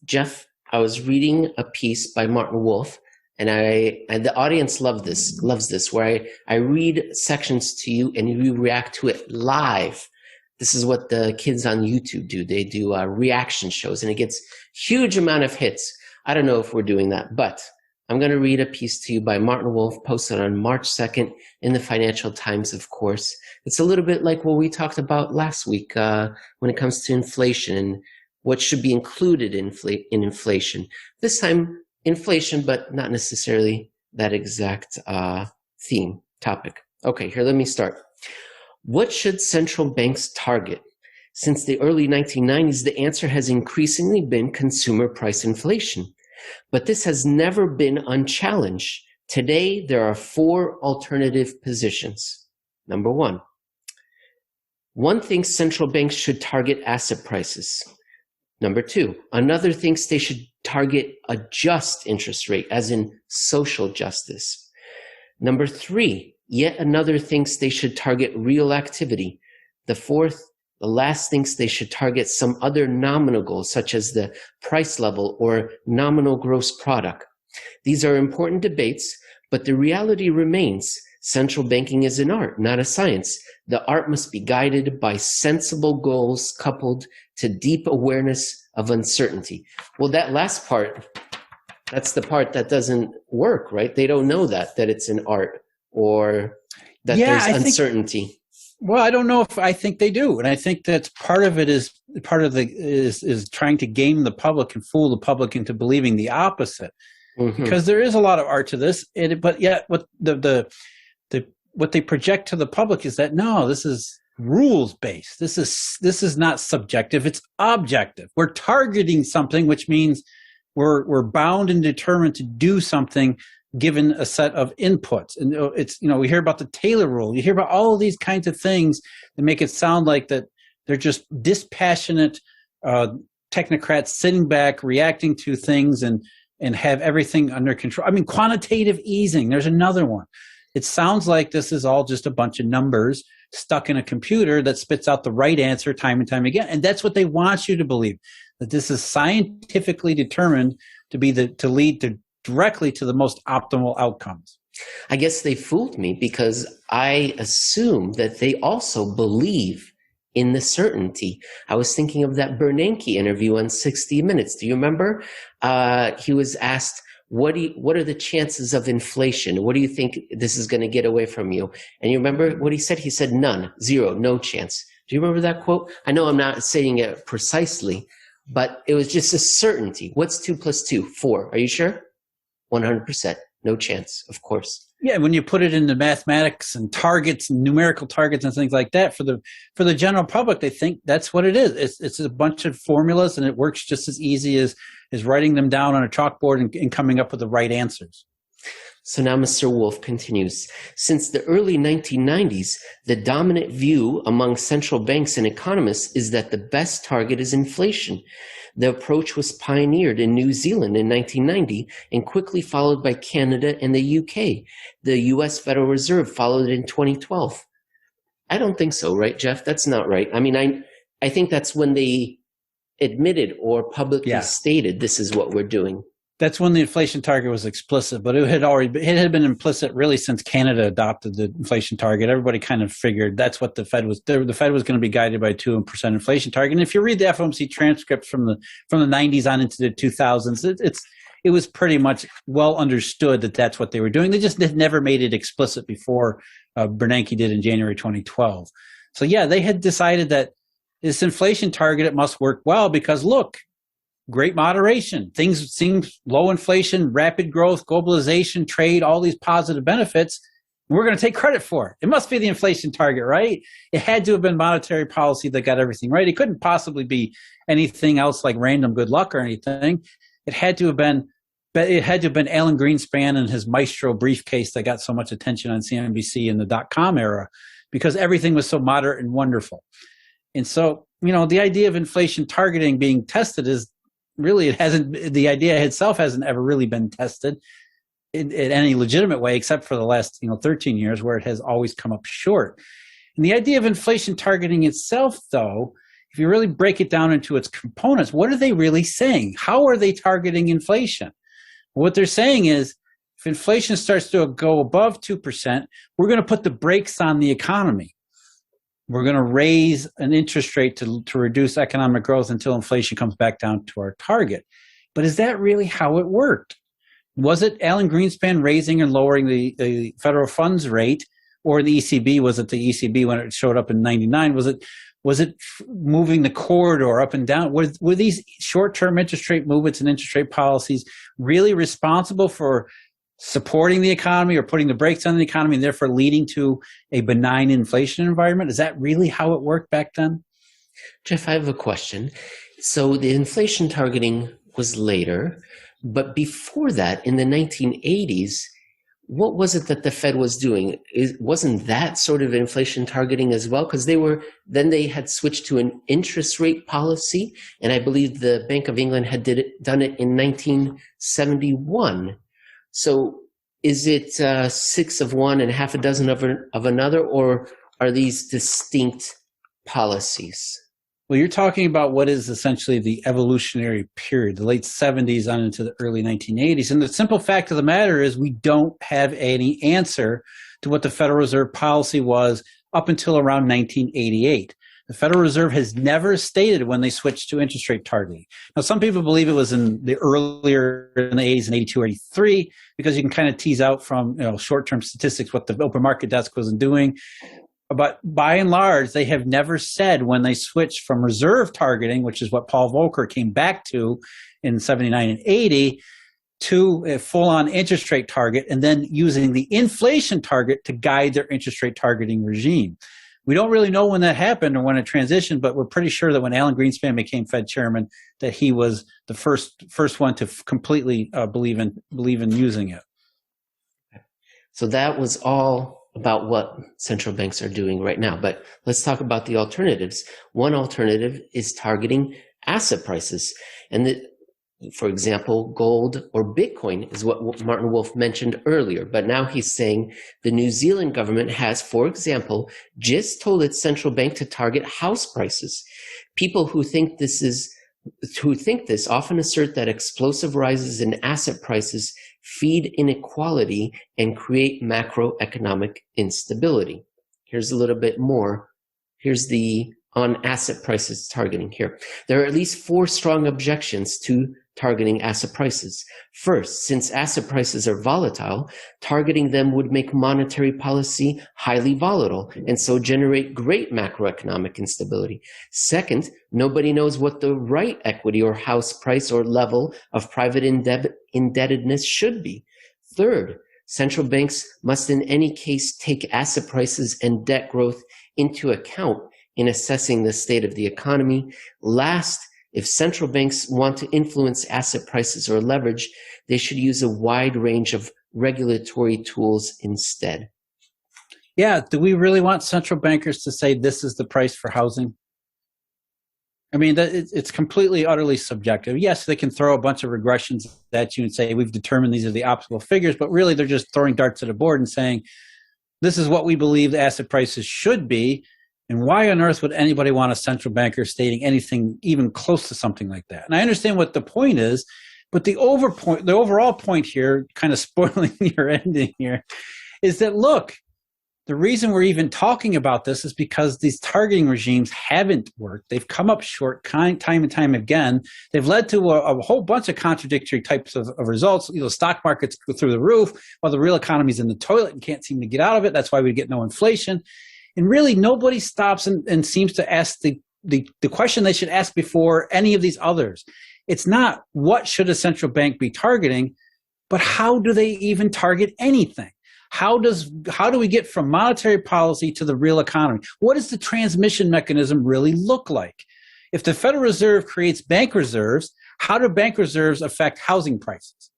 Jeff, I was reading a piece by Martin Wolf, and the audience loves this, where I read sections to you and you react to it live. This is what the kids on YouTube do. They do reaction shows, and it gets huge amount of hits. I don't know if we're doing that, but I'm going to read a piece to you by Martin Wolf, posted on March 2nd in the Financial Times, of course. It's a little bit like what we talked about last week when it comes to inflation and what should be included in inflation. This time, inflation, but not necessarily that exact topic. Okay, here, let me start. What should central banks target? Since the early 1990s, the answer has increasingly been consumer price inflation. But this has never been unchallenged. Today, there are 4 alternative positions. Number 1. One thinks central banks should target asset prices. Number 2, another thinks they should target a just interest rate, as in social justice. Number 3, yet another thinks they should target real activity. The 4th, the last, thinks they should target some other nominal goals, such as the price level or nominal gross product. These are important debates, but the reality remains central banking is an art, not a science. The art must be guided by sensible goals coupled to deep awareness of uncertainty. Well, that last part, that's the part that doesn't work, right? They don't know that it's an art or that there's uncertainty. Well, I don't know if I think they do. And I think that's part of it is trying to game the public and fool the public into believing the opposite. Mm-hmm. Because there is a lot of art to this, but yet what what they project to the public is that no, this is rules based. This is not subjective. It's objective. We're targeting something, which means we're bound and determined to do something given a set of inputs. And it's, we hear about the Taylor rule. You hear about all of these kinds of things that make it sound like that they're just dispassionate technocrats sitting back, reacting to things and have everything under control. I mean, quantitative easing, there's another one. It sounds like this is all just a bunch of numbers stuck in a computer that spits out the right answer time and time again. And that's what they want you to believe, that this is scientifically determined to lead directly to the most optimal outcomes. I guess they fooled me because I assume that they also believe in the certainty. I was thinking of that Bernanke interview on 60 Minutes. Do you remember? He was asked, what are the chances of inflation? What do you think this is going to get away from you? And you remember what he said? He said none, 0, no chance. Do you remember that quote? I know I'm not saying it precisely, but it was just a certainty. What's 2 plus 2? 4. Are you sure? 100%. No chance, of course. Yeah, when you put it into mathematics and targets and numerical targets and things like that, for the general public, they think that's what it is. It's a bunch of formulas, and it works just as easy as writing them down on a chalkboard and coming up with the right answers. So now Mr. Wolf continues. Since the early 1990s, the dominant view among central banks and economists is that the best target is inflation. The approach was pioneered in New Zealand in 1990 and quickly followed by Canada and the UK. The US Federal Reserve followed in 2012. I don't think so, right, Jeff? That's not right. I mean, I think that's when they admitted or publicly stated this is what we're doing. That's when the inflation target was explicit, but it had been implicit really since Canada adopted the inflation target. Everybody kind of figured that's what the Fed was going to be guided by 2% inflation target. And if you read the FOMC transcripts from the 90s on into the 2000s, it was pretty much well understood that that's what they were doing. They just never made it explicit before Bernanke did in January 2012. So yeah, they had decided that this inflation target, it must work well because look, great moderation. Things seem low inflation, rapid growth, globalization, trade, all these positive benefits. We're going to take credit for it. It must be the inflation target, right? It had to have been monetary policy that got everything right. It couldn't possibly be anything else like random good luck or anything. It had to have been Alan Greenspan and his Maestro briefcase that got so much attention on CNBC in the dot-com era because everything was so moderate and wonderful. And so, the idea of inflation targeting being tested is really, the idea itself hasn't ever really been tested in any legitimate way, except for the last 13 years where it has always come up short. And the idea of inflation targeting itself, though, if you really break it down into its components, what are they really saying? How are they targeting inflation? What they're saying is, if inflation starts to go above 2%, we're going to put the brakes on the economy. We're going to raise an interest rate to reduce economic growth until inflation comes back down to our target. But is that really how it worked? Was it Alan Greenspan raising and lowering the federal funds rate, or the ECB? Was it the ECB when it showed up in '99? Was it moving the corridor up and down? Were these short-term interest rate movements and interest rate policies really responsible for supporting the economy or putting the brakes on the economy and therefore leading to a benign inflation environment? Is that really how it worked back then? Jeff, I have a question. So the inflation targeting was later, but before that, in the 1980s, what was it that the Fed was doing? Wasn't that sort of inflation targeting as well? Because they had switched to an interest rate policy, and I believe the Bank of England had done it in 1971. So is it 6 of one and half a dozen of another, or are these distinct policies? Well, you're talking about what is essentially the evolutionary period, the late 70s on into the early 1980s. And the simple fact of the matter is we don't have any answer to what the Federal Reserve policy was up until around 1988. The Federal Reserve has never stated when they switched to interest rate targeting. Now, some people believe it was in the 80s, in 82 or 83, because you can kind of tease out from short-term statistics what the open market desk wasn't doing. But by and large, they have never said when they switched from reserve targeting, which is what Paul Volcker came back to in 79 and 80, to a full-on interest rate target, and then using the inflation target to guide their interest rate targeting regime. We don't really know when that happened or when it transitioned, but we're pretty sure that when Alan Greenspan became Fed chairman, that he was the first one to completely believe in using it. So that was all about what central banks are doing right now. But let's talk about the alternatives. One alternative is targeting asset prices. And for example, gold or Bitcoin is what Martin Wolf mentioned earlier. But now he's saying the New Zealand government has, for example, just told its central bank to target house prices. People who think this often assert that explosive rises in asset prices feed inequality and create macroeconomic instability. Here's a little bit more. Here's the on asset prices targeting here. There are at least 4 strong objections to targeting asset prices. First, since asset prices are volatile, targeting them would make monetary policy highly volatile and so generate great macroeconomic instability. Second, nobody knows what the right equity or house price or level of private indebtedness should be. Third, central banks must in any case take asset prices and debt growth into account in assessing the state of the economy. Last, if central banks want to influence asset prices or leverage, they should use a wide range of regulatory tools instead. Yeah, do we really want central bankers to say this is the price for housing? I mean, it's completely, utterly subjective. Yes, they can throw a bunch of regressions at you and say, we've determined these are the optimal figures, but really they're just throwing darts at a board and saying, this is what we believe the asset prices should be. And why on earth would anybody want a central banker stating anything even close to something like that? And I understand what the point is, but the overall point here, kind of spoiling your ending here, is that, look, the reason we're even talking about this is because these targeting regimes haven't worked. They've come up short time and time again. They've led to a whole bunch of contradictory types of results. Stock markets go through the roof while the real economy's in the toilet and can't seem to get out of it. That's why we get no inflation. And really, nobody stops and seems to ask the question they should ask before any of these others. It's not what should a central bank be targeting, but how do they even target anything? How do we get from monetary policy to the real economy? What does the transmission mechanism really look like? If the Federal Reserve creates bank reserves, how do bank reserves affect housing prices?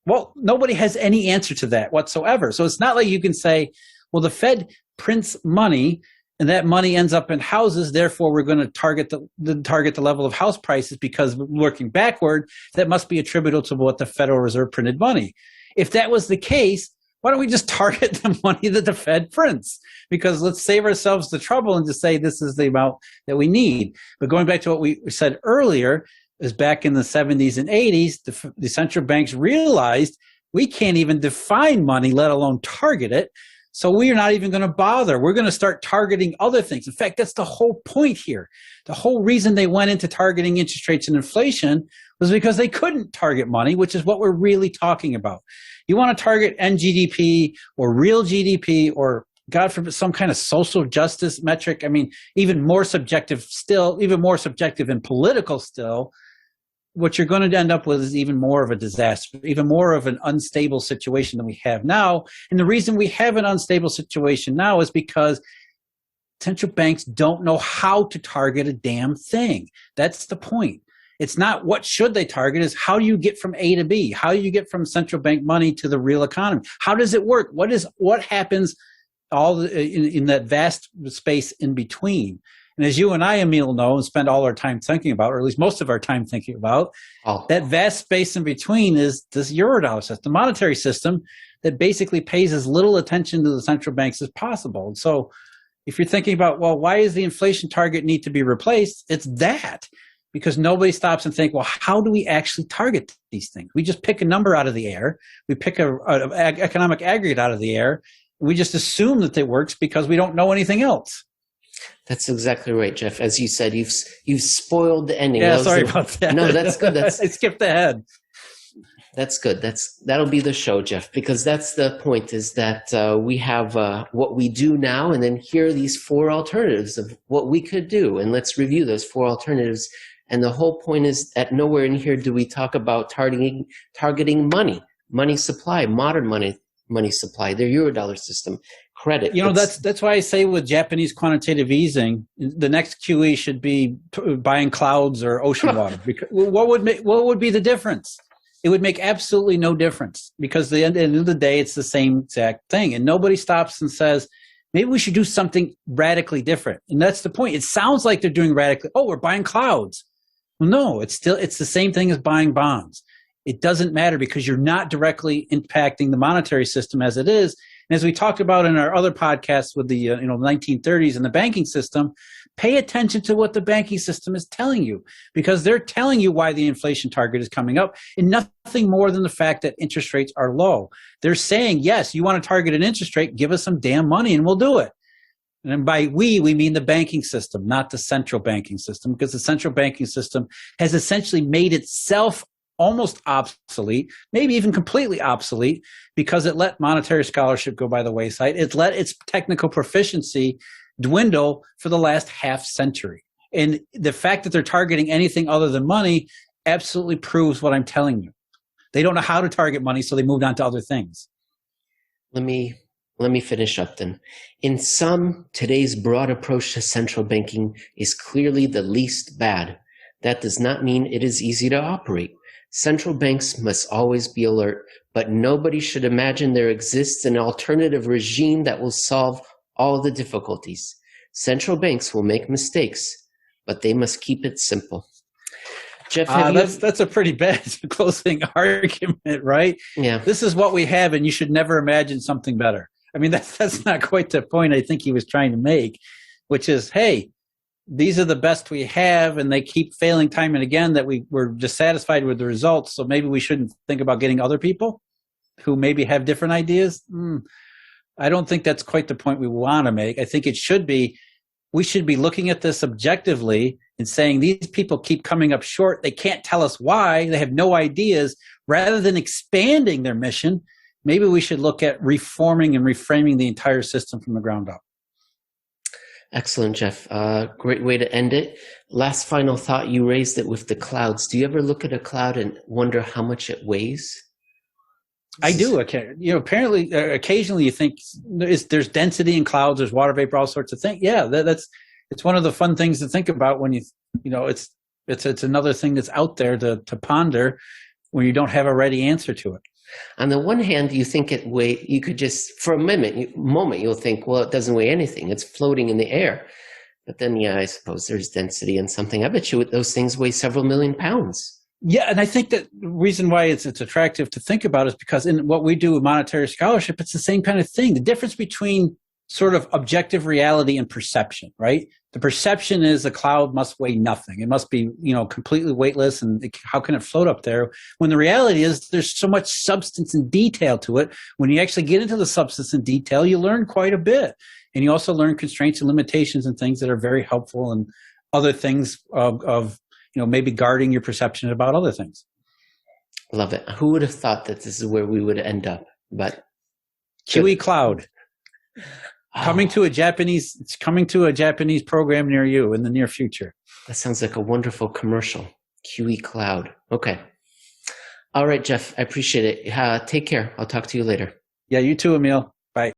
Well, nobody has any answer to that whatsoever. So it's not like you can say, well, the Fed prints money and that money ends up in houses, therefore we're going to target the level of house prices because working backward, that must be attributable to what the Federal Reserve printed money. If that was the case, why don't we just target the money that the Fed prints? Because let's save ourselves the trouble and just say this is the amount that we need. But going back to what we said earlier, is back in the 70s and 80s, the central banks realized we can't even define money, let alone target it. So we are not even going to bother. We're going to start targeting other things. In fact, that's the whole point here. The whole reason they went into targeting interest rates and inflation was because they couldn't target money, which is what we're really talking about. You want to target NGDP or real GDP or, God forbid, some kind of social justice metric. I mean, even more subjective still, even more subjective and political still. What you're going to end up with is even more of a disaster, even more of an unstable situation than we have now. And the reason we have an unstable situation now is because central banks don't know how to target a damn thing. That's the point. It's not what should they target, is how do you get from A to B? How do you get from central bank money to the real economy? How does it work? What happens in that vast space in between? And as you and I, Emil, know and spend all our time thinking about, or at least most of our time thinking about, that vast space in between is this Eurodollar system, the monetary system that basically pays as little attention to the central banks as possible. And so if you're thinking about, well, why does the inflation target need to be replaced? It's that. Because nobody stops and think, well, how do we actually target these things? We just pick a number out of the air. We pick an economic aggregate out of the air. We just assume that it works because we don't know anything else. That's exactly right, Jeff. As you said, you've spoiled the ending. Yeah, sorry about that. No, that's good. I skipped ahead. That's good. That'll be the show, Jeff, because that's the point, is that we have what we do now, and then here are these four alternatives of what we could do, and let's review those four alternatives. And the whole point is that nowhere in here do we talk about targeting money supply, modern money supply, their Eurodollar system, credit. You know, that's why I say with Japanese quantitative easing, the next QE should be buying clouds or ocean water. Because what would be the difference? It would make absolutely no difference, because at the end of the day, it's the same exact thing. And nobody stops and says, maybe we should do something radically different. And that's the point. It sounds like they're doing radically. Oh, we're buying clouds. Well, no, it's the same thing as buying bonds. It doesn't matter because you're not directly impacting the monetary system as it is. And as we talked about in our other podcasts with the 1930s and the banking system, pay attention to what the banking system is telling you, because they're telling you why the inflation target is coming up, and nothing more than the fact that interest rates are low. They're saying, yes, you want to target an interest rate, give us some damn money and we'll do it. And by we mean the banking system, not the central banking system, because the central banking system has essentially made itself almost obsolete, maybe even completely obsolete, because it let monetary scholarship go by the wayside. It let its technical proficiency dwindle for the last half century. And the fact that they're targeting anything other than money absolutely proves what I'm telling you. They don't know how to target money, so they moved on to other things. Let me finish up then. In sum, today's broad approach to central banking is clearly the least bad. That does not mean it is easy to operate. Central banks must always be alert, but nobody should imagine there exists an alternative regime that will solve all the difficulties. Central banks will make mistakes, but they must keep it simple. Jeff, that's a pretty bad closing argument, right? Yeah. This is what we have, and you should never imagine something better. I mean, that's not quite the point I think he was trying to make, which is, hey, these are the best we have, and they keep failing time and again, that we're dissatisfied with the results, so maybe we shouldn't think about getting other people who maybe have different ideas. I don't think that's quite the point we want to make. I think we should be looking at this objectively and saying these people keep coming up short. They can't tell us why. They have no ideas. Rather than expanding their mission, maybe we should look at reforming and reframing the entire system from the ground up. Excellent, Jeff. Great way to end it. Last final thought, you raised it with the clouds. Do you ever look at a cloud and wonder how much it weighs? I do. Okay. Apparently, occasionally you think there's density in clouds, there's water vapor, all sorts of things. Yeah, it's one of the fun things to think about when it's another thing that's out there to ponder when you don't have a ready answer to it. On the one hand, you think you could just, for a moment, you'll think, well, it doesn't weigh anything. It's floating in the air. But then, yeah, I suppose there's density in something. I bet you those things weigh several million pounds. Yeah, and I think that the reason why it's attractive to think about is because in what we do with monetary scholarship, it's the same kind of thing. The difference between sort of objective reality and perception, right? The perception is a cloud must weigh nothing. It must be, completely weightless, and how can it float up there? When the reality is there's so much substance and detail to it. When you actually get into the substance and detail, you learn quite a bit. And you also learn constraints and limitations and things that are very helpful, and other things of maybe guarding your perception about other things. Love it. Who would have thought that this is where we would end up? But QE Cloud. Coming to a Japanese program near you in the near future. That sounds like a wonderful commercial. QE Cloud. Okay. All right, Jeff. I appreciate it. Take care. I'll talk to you later. Yeah, you too, Emil.